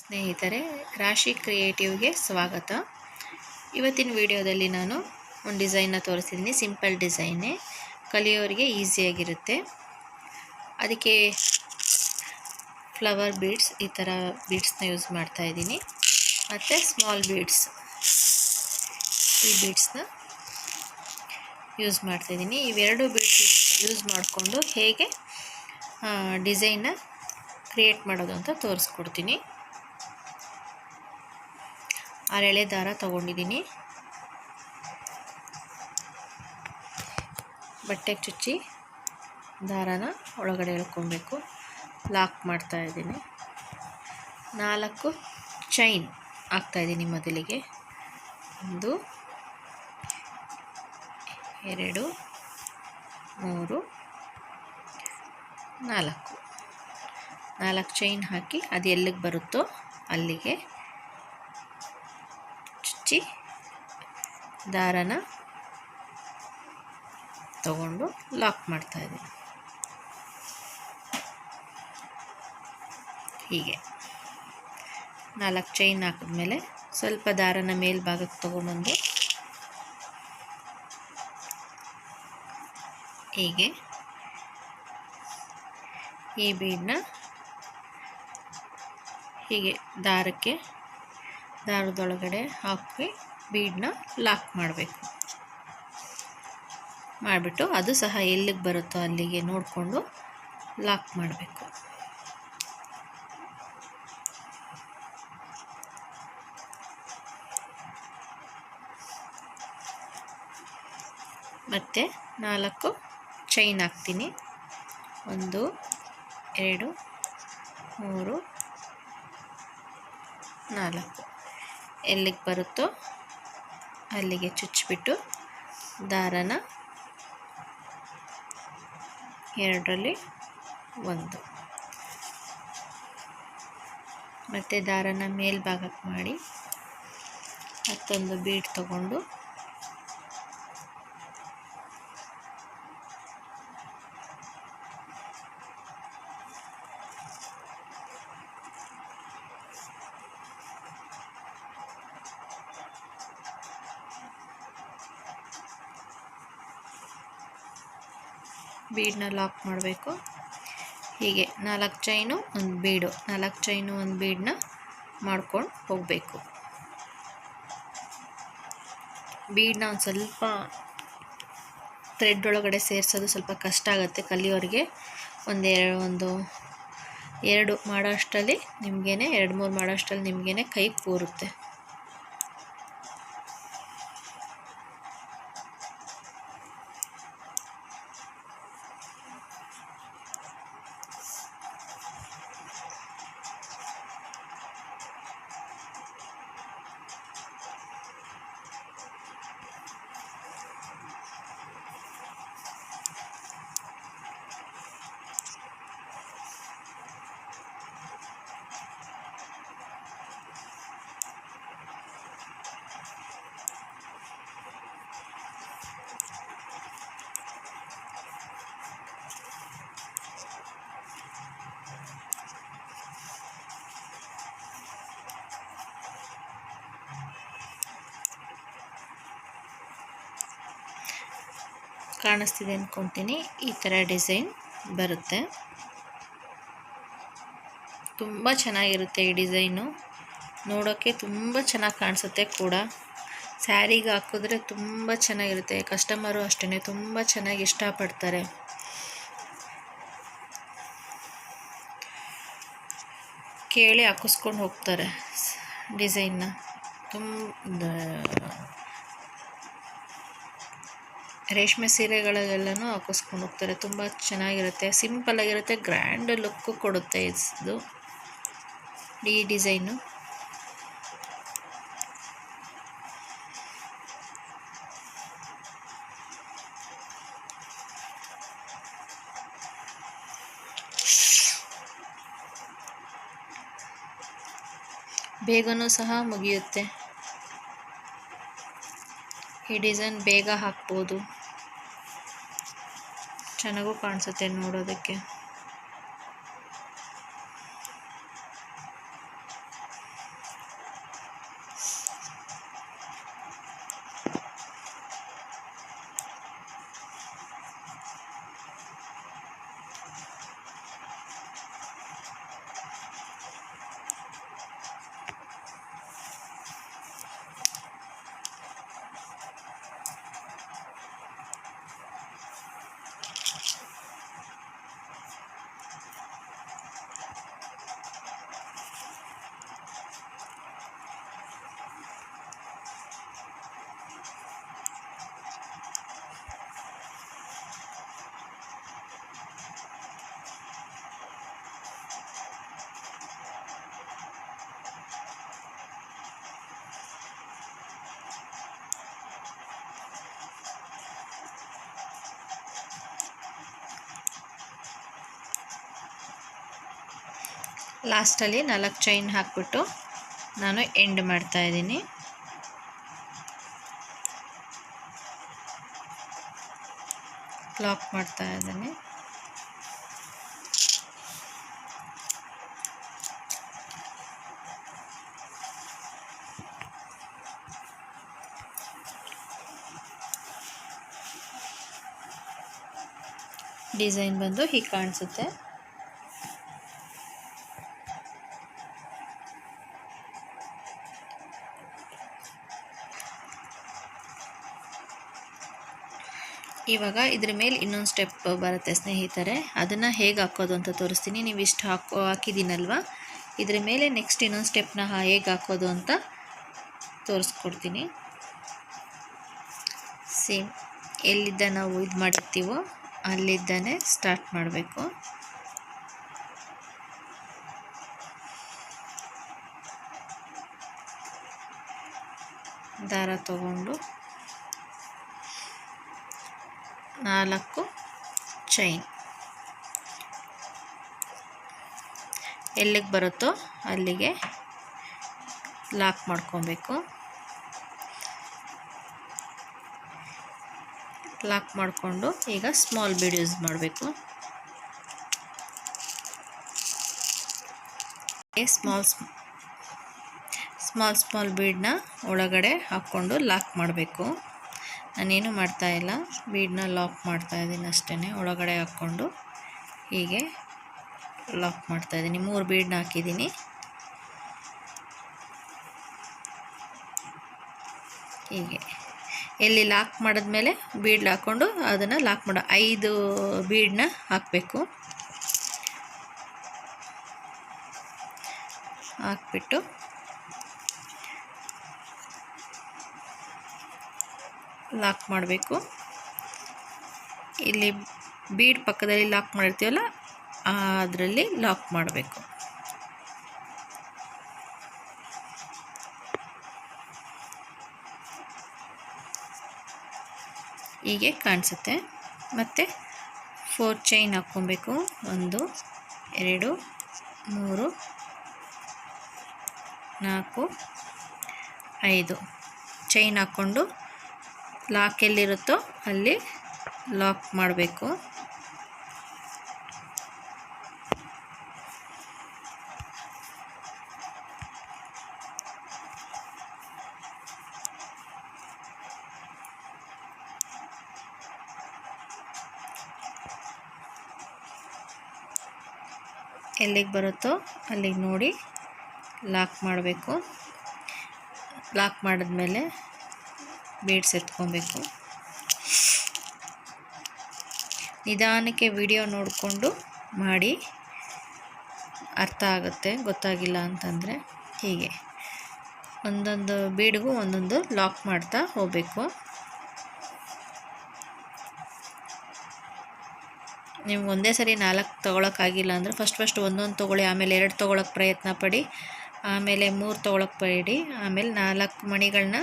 ಸ್ನೇಹಿತರೆ, ರಾಶಿ ಕ್ರಿಯೇಟಿವ್ಗೆ ಸ್ವಾಗತ. ಇವತ್ತಿನ ವಿಡಿಯೋದಲ್ಲಿ ನಾನು ಒಂದು ಡಿಸೈನ್ನ ತೋರಿಸ್ತಿದ್ದೀನಿ. ಸಿಂಪಲ್ ಡಿಸೈನೇ, ಕಲಿಯೋರಿಗೆ ಈಸಿಯಾಗಿರುತ್ತೆ. ಅದಕ್ಕೆ ಫ್ಲವರ್ ಬೀಡ್ಸ್, ಈ ಥರ ಬೀಡ್ಸ್ನ ಯೂಸ್ ಮಾಡ್ತಾಯಿದ್ದೀನಿ. ಮತ್ತು ಸ್ಮಾಲ್ ಬೀಡ್ಸ್, ಈ ಬೀಡ್ಸ್ನ ಯೂಸ್ ಮಾಡ್ತಾಯಿದ್ದೀನಿ. ಇವೆರಡು ಬೀಡ್ಸ್ ಯೂಸ್ ಮಾಡಿಕೊಂಡು ಹೇಗೆ ಡಿಸೈನ್ನ ಕ್ರಿಯೇಟ್ ಮಾಡೋದು ಅಂತ ತೋರಿಸ್ಕೊಡ್ತೀನಿ. 6 ಎಳೆ ದಾರ ತಗೊಂಡಿದ್ದೀನಿ. ಬಟ್ಟೆಗೆ ಚುಚ್ಚಿ ದಾರನ ಒಳಗಡೆ ಎಳ್ಕೊಬೇಕು. ಲಾಕ್ ಮಾಡ್ತಾ ಇದ್ದೀನಿ. 4 ಚೈನ್ ಹಾಕ್ತಾಯಿದ್ದೀನಿ. ಮೊದಲಿಗೆ 1 2 3 4 ಚೈನ್ ಹಾಕಿ ಅದು ಎಲ್ಲಿಗೆ ಬರುತ್ತೋ ಅಲ್ಲಿಗೆ ಚುಚ್ಚಿ ದಾರನ ತಗೊಂಡು ಲಾಕ್ ಮಾಡ್ತಾ ಇದ್ದೀನಿ. ಹೀಗೆ 4 ಚೈನ್ ಹಾಕಿದ್ಮೇಲೆ ಸ್ವಲ್ಪ ದಾರನ ಮೇಲ್ಭಾಗಕ್ಕೆ ತಗೊಂಬಂದು ಹೀಗೆ ಈ ಬೀಡನ್ನ ಹೀಗೆ ದಾರದೊಳಗಡೆ ಹಾಕಿ ಬೀಡನ್ನ ಲಾಕ್ ಮಾಡಬೇಕು. ಮಾಡಿಬಿಟ್ಟು ಅದು ಸಹ ಎಲ್ಲಿಗೆ ಬರುತ್ತೋ ಅಲ್ಲಿಗೆ ನೋಡಿಕೊಂಡು ಲಾಕ್ ಮಾಡಬೇಕು. ಮತ್ತು 4 ಚೈನ್ ಹಾಕ್ತೀನಿ. 1 2 3 4 ಎಲ್ಲಿಗೆ ಬರುತ್ತೋ ಅಲ್ಲಿಗೆ ಚುಚ್ಚಿಬಿಟ್ಟು ದಾರನ 2ರಲ್ಲಿ 1 ಮತ್ತು ದಾರನ ಮೇಲ್ಭಾಗಕ್ಕೆ ಮಾಡಿ ಮತ್ತೊಂದು ಬೀಡ್ ತಗೊಂಡು ಬೀಡನ್ನ ಲಾಕ್ ಮಾಡಬೇಕು. ಹೀಗೆ 4 ಚೈನು 1 ಬೀಡು, 4 ಚೈನು 1 ಬೀಡನ್ನ ಮಾಡ್ಕೊಂಡು ಹೋಗಬೇಕು. ಬೀಡನ್ನ ಒಂದು ಸ್ವಲ್ಪ ಥ್ರೆಡ್ ಒಳಗಡೆ ಸೇರಿಸೋದು ಸ್ವಲ್ಪ ಕಷ್ಟ ಆಗುತ್ತೆ ಕಲಿಯೋರಿಗೆ. ಒಂದು 2 ಮಾಡೋ ಅಷ್ಟರಲ್ಲಿ ನಿಮಗೇನೆ 2-3 ಮಾಡೋ ಅಷ್ಟರಲ್ಲಿ ನಿಮಗೇನೆ ಕೈ ಕೂರುತ್ತೆ. ಕಾಣಿಸ್ತಿದೆ ಅಂದ್ಕೊತೀನಿ. ಈ ಥರ ಡಿಸೈನ್ ಬರುತ್ತೆ. ತುಂಬ ಚೆನ್ನಾಗಿರುತ್ತೆ ಈ ಡಿಸೈನು. ನೋಡೋಕ್ಕೆ ತುಂಬ ಚೆನ್ನಾಗಿ ಕಾಣಿಸುತ್ತೆ ಕೂಡ. ಸ್ಯಾರಿಗೆ ಹಾಕಿದ್ರೆ ತುಂಬ ಚೆನ್ನಾಗಿರುತ್ತೆ. ಕಸ್ಟಮರು ಅಷ್ಟೇ ತುಂಬ ಚೆನ್ನಾಗಿ ಇಷ್ಟಪಡ್ತಾರೆ. ಕೇಳಿ ಹಾಕಿಸ್ಕೊಂಡು ಹೋಗ್ತಾರೆ ಡಿಸೈನ್ನ. ರೇಷ್ಮೆ ಸೀರೆಗಳಲ್ಲೆಲ್ಲನೂ ಹಾಕಿಸ್ಕೊಂಡು ಹೋಗ್ತಾರೆ. ತುಂಬ ಚೆನ್ನಾಗಿರುತ್ತೆ, ಸಿಂಪಲ್ಲಾಗಿರುತ್ತೆ, ಗ್ರ್ಯಾಂಡ್ ಲುಕ್ಕು ಕೊಡುತ್ತೆ ಇದು ಈ ಡಿಸೈನು. ಬೇಗನೂ ಸಹ ಮುಗಿಯುತ್ತೆ. ಈ ಡಿಸೈನ್ ಬೇಗ ಹಾಕ್ಬೋದು, ಚೆನ್ನಾಗೂ ಕಾಣಿಸುತ್ತೆ ನೋಡೋದಕ್ಕೆ. ಲಾಸ್ಟಲ್ಲಿ 4 ಚೈನ್ ಹಾಕ್ಬಿಟ್ಟು ನಾನು ಎಂಡ್ ಮಾಡ್ತಾಯಿದ್ದೀನಿ. ಲಾಕ್ ಮಾಡ್ತಾ ಇದ್ದೀನಿ. ಡಿಸೈನ್ ಬಂದು ಹೀಗೆ ಕಾಣಿಸುತ್ತೆ. ಇವಾಗ ಇದ್ರ ಮೇಲೆ ಇನ್ನೊಂದು ಸ್ಟೆಪ್ ಬರುತ್ತೆ ಸ್ನೇಹಿತರೆ, ಅದನ್ನು ಹೇಗೆ ಹಾಕೋದು ಅಂತ ತೋರಿಸ್ತೀನಿ. ನೀವು ಇಷ್ಟು ಹಾಕಿದ್ದೀನಲ್ವ, ಇದ್ರ ಮೇಲೆ ನೆಕ್ಸ್ಟ್ ಇನ್ನೊಂದು ಸ್ಟೆಪ್ನ ಹೇಗೆ ಹಾಕೋದು ಅಂತ ತೋರಿಸ್ಕೊಡ್ತೀನಿ. ಸೇಮ್ ಎಲ್ಲಿದ್ದ ನಾವು ಇದು ಮಾಡಿರ್ತೀವೋ ಅಲ್ಲಿದ್ದಾನೆ ಸ್ಟಾರ್ಟ್ ಮಾಡಬೇಕು. ದಾರ ತಗೊಂಡು 4 ಚೈನ್ ಎಲ್ಲಿಗೆ ಬರುತ್ತೋ ಅಲ್ಲಿಗೆ ಲಾಕ್ ಮಾಡ್ಕೊಬೇಕು. ಲಾಕ್ ಮಾಡಿಕೊಂಡು ಈಗ ಸ್ಮಾಲ್ ಬೀಡ್ ಯೂಸ್ ಮಾಡಬೇಕು. ಸ್ಮಾಲ್ ಬೀಡನ್ನ ಒಳಗಡೆ ಹಾಕ್ಕೊಂಡು ಲಾಕ್ ಮಾಡಬೇಕು. ನಾನೇನು ಮಾಡ್ತಾಯಿಲ್ಲ, ಬೀಡನ್ನ ಲಾಕ್ ಮಾಡ್ತಾಯಿದ್ದೀನಿ ಅಷ್ಟೇ. ಒಳಗಡೆ ಹಾಕ್ಕೊಂಡು ಹೀಗೆ ಲಾಕ್ ಮಾಡ್ತಾಯಿದ್ದೀನಿ. 3 ಬೀಡನ್ನ ಹಾಕಿದ್ದೀನಿ. ಹೀಗೆ ಎಲ್ಲಿ ಲಾಕ್ ಮಾಡಿದ್ಮೇಲೆ ಬೀಡ್ ಹಾಕ್ಕೊಂಡು ಅದನ್ನು ಲಾಕ್ ಮಾಡೋ 5 ಬೀಡನ್ನ ಹಾಕಬೇಕು. ಹಾಕ್ಬಿಟ್ಟು ಲಾಕ್ ಮಾಡಬೇಕು. ಇಲ್ಲಿ ಬೀಡ್ ಪಕ್ಕದಲ್ಲಿ ಲಾಕ್ ಮಾಡಿರ್ತೀವಲ್ಲ ಅದರಲ್ಲಿ ಲಾಕ್ ಮಾಡಬೇಕು. ಹೀಗೆ ಕಾಣಿಸುತ್ತೆ. ಮತ್ತು 4 ಚೈನ್ ಹಾಕ್ಕೊಬೇಕು. 1 2 3 4 5 ಚೈನ್ ಹಾಕ್ಕೊಂಡು ಲಾಕ್ ಎಲ್ಲಿರುತ್ತೋ ಅಲ್ಲಿ ಲಾಕ್ ಮಾಡಬೇಕು. ಎಲ್ಲಿಗೆ ಬರುತ್ತೋ ಅಲ್ಲಿಗೆ ನೋಡಿ ಲಾಕ್ ಮಾಡಬೇಕು. ಲಾಕ್ ಮಾಡಿದ್ಮೇಲೆ ಬೀಡ್ಸ್ ಎತ್ಕೊಬೇಕು. ನಿಧಾನಕ್ಕೆ ವಿಡಿಯೋ ನೋಡಿಕೊಂಡು ಮಾಡಿ, ಅರ್ಥ ಆಗುತ್ತೆ. ಗೊತ್ತಾಗಿಲ್ಲ ಅಂತಂದರೆ ಹೀಗೆ ಒಂದೊಂದು ಬೀಡ್ಗೂ ಒಂದೊಂದು ಲಾಕ್ ಮಾಡ್ತಾ ಹೋಗಬೇಕು. ನೀವು ಒಂದೇ ಸರಿ 4 ತೊಗೊಳಕ್ಕಾಗಿಲ್ಲ ಅಂದರೆ ಫಸ್ಟ್ ಒಂದೊಂದು ತೊಗೊಳ್ಳಿ, ಆಮೇಲೆ 2 ತೊಗೊಳಕ್ಕೆ ಪ್ರಯತ್ನ ಪಡಿ, ಆಮೇಲೆ 3 ತೊಗೊಳಕ್ಕೆ ಪಡಿ, ಆಮೇಲೆ 4 ಮಣಿಗಳನ್ನ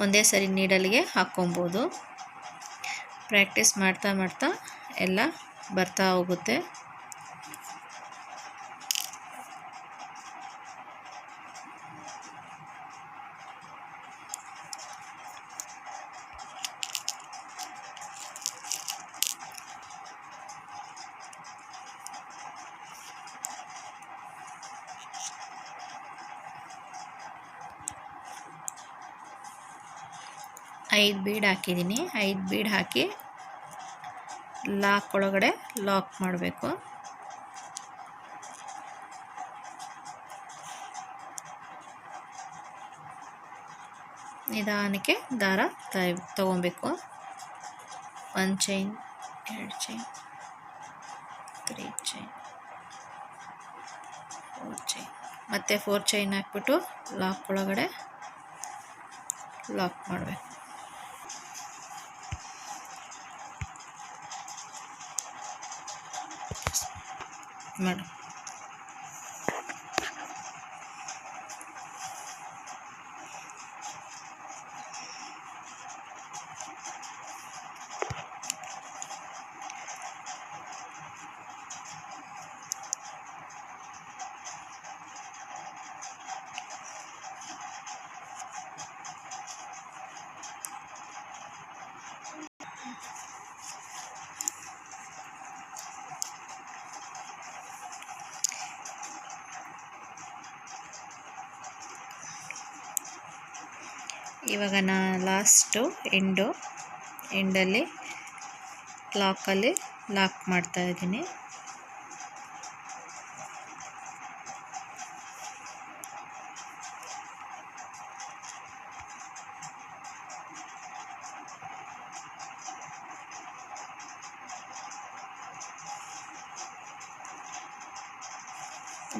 ಒಂದೇ ಸರಿ ನೀಡಲ್ಗೆ ಹಾಕ್ಕೊಬೋದು. ಪ್ರಾಕ್ಟೀಸ್ ಮಾಡ್ತಾ ಮಾಡ್ತಾ ಎಲ್ಲ ಬರ್ತಾ ಹೋಗುತ್ತೆ. ಐದು ಬೀಡ್ ಹಾಕಿದ್ದೀನಿ. 5 ಬೀಡ್ ಹಾಕಿ ಲಾಕ್ ಒಳಗಡೆ ಲಾಕ್ ಮಾಡಬೇಕು. ನಿಧಾನಕ್ಕೆ ದಾರ ತಗೊಬೇಕು. 1 ಚೈನ್, 2 ಚೈನ್, 3 ಚೈನ್, 4 ಚೈನ್, ಮತ್ತೆ 4 ಚೈನ್ ಹಾಕ್ಬಿಟ್ಟು ಲಾಕ್ ಒಳಗಡೆ ಲಾಕ್ ಮಾಡಬೇಕು. ಮಾಡು. ಇವಾಗ ಲಾಸ್ಟು ಎಂಡಲ್ಲಿ ಲಾಕ್ ಮಾಡ್ತಾ ಇದ್ದೀನಿ.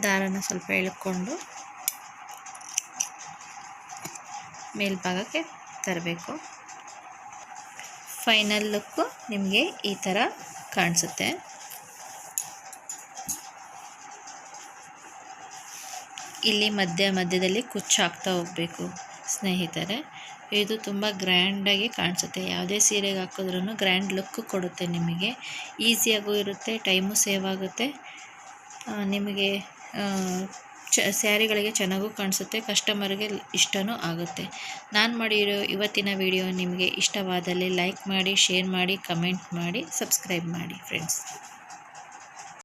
ದಾರನ ಸ್ವಲ್ಪ ಎಳ್ಕೊಂಡು ಮೇಲ್ಭಾಗಕ್ಕೆ ತರಬೇಕು. ಫೈನಲ್ ಲುಕ್ಕು ನಿಮಗೆ ಈ ಥರ ಕಾಣಿಸುತ್ತೆ. ಇಲ್ಲಿ ಮಧ್ಯದಲ್ಲಿ ಕುಚ್ಚಾಕ್ತಾ ಹೋಗಬೇಕು ಸ್ನೇಹಿತರೆ. ಇದು ತುಂಬ ಗ್ರ್ಯಾಂಡಾಗಿ ಕಾಣಿಸುತ್ತೆ. ಯಾವುದೇ ಸೀರೆಗೆ ಹಾಕಿದ್ರೂ ಗ್ರ್ಯಾಂಡ್ ಲುಕ್ ಕೊಡುತ್ತೆ ನಿಮಗೆ. ಈಸಿಯಾಗೂ ಇರುತ್ತೆ, ಟೈಮು ಸೇವ್ ಆಗುತ್ತೆ, ನಿಮಗೆ ಸ್ಯಾರಿಗಳಿಗೆ ಚೆನ್ನಾಗೂ ಕಾಣಿಸುತ್ತೆ, ಕಸ್ಟಮರ್ಗೆ ಇಷ್ಟವೂ ಆಗುತ್ತೆ. ನಾನು ಮಾಡಿರೋ ಇವತ್ತಿನ ವಿಡಿಯೋ ನಿಮಗೆ ಇಷ್ಟವಾದಲ್ಲಿ ಲೈಕ್ ಮಾಡಿ, ಶೇರ್ ಮಾಡಿ, ಕಮೆಂಟ್ ಮಾಡಿ, ಸಬ್ಸ್ಕ್ರೈಬ್ ಮಾಡಿ ಫ್ರೆಂಡ್ಸ್.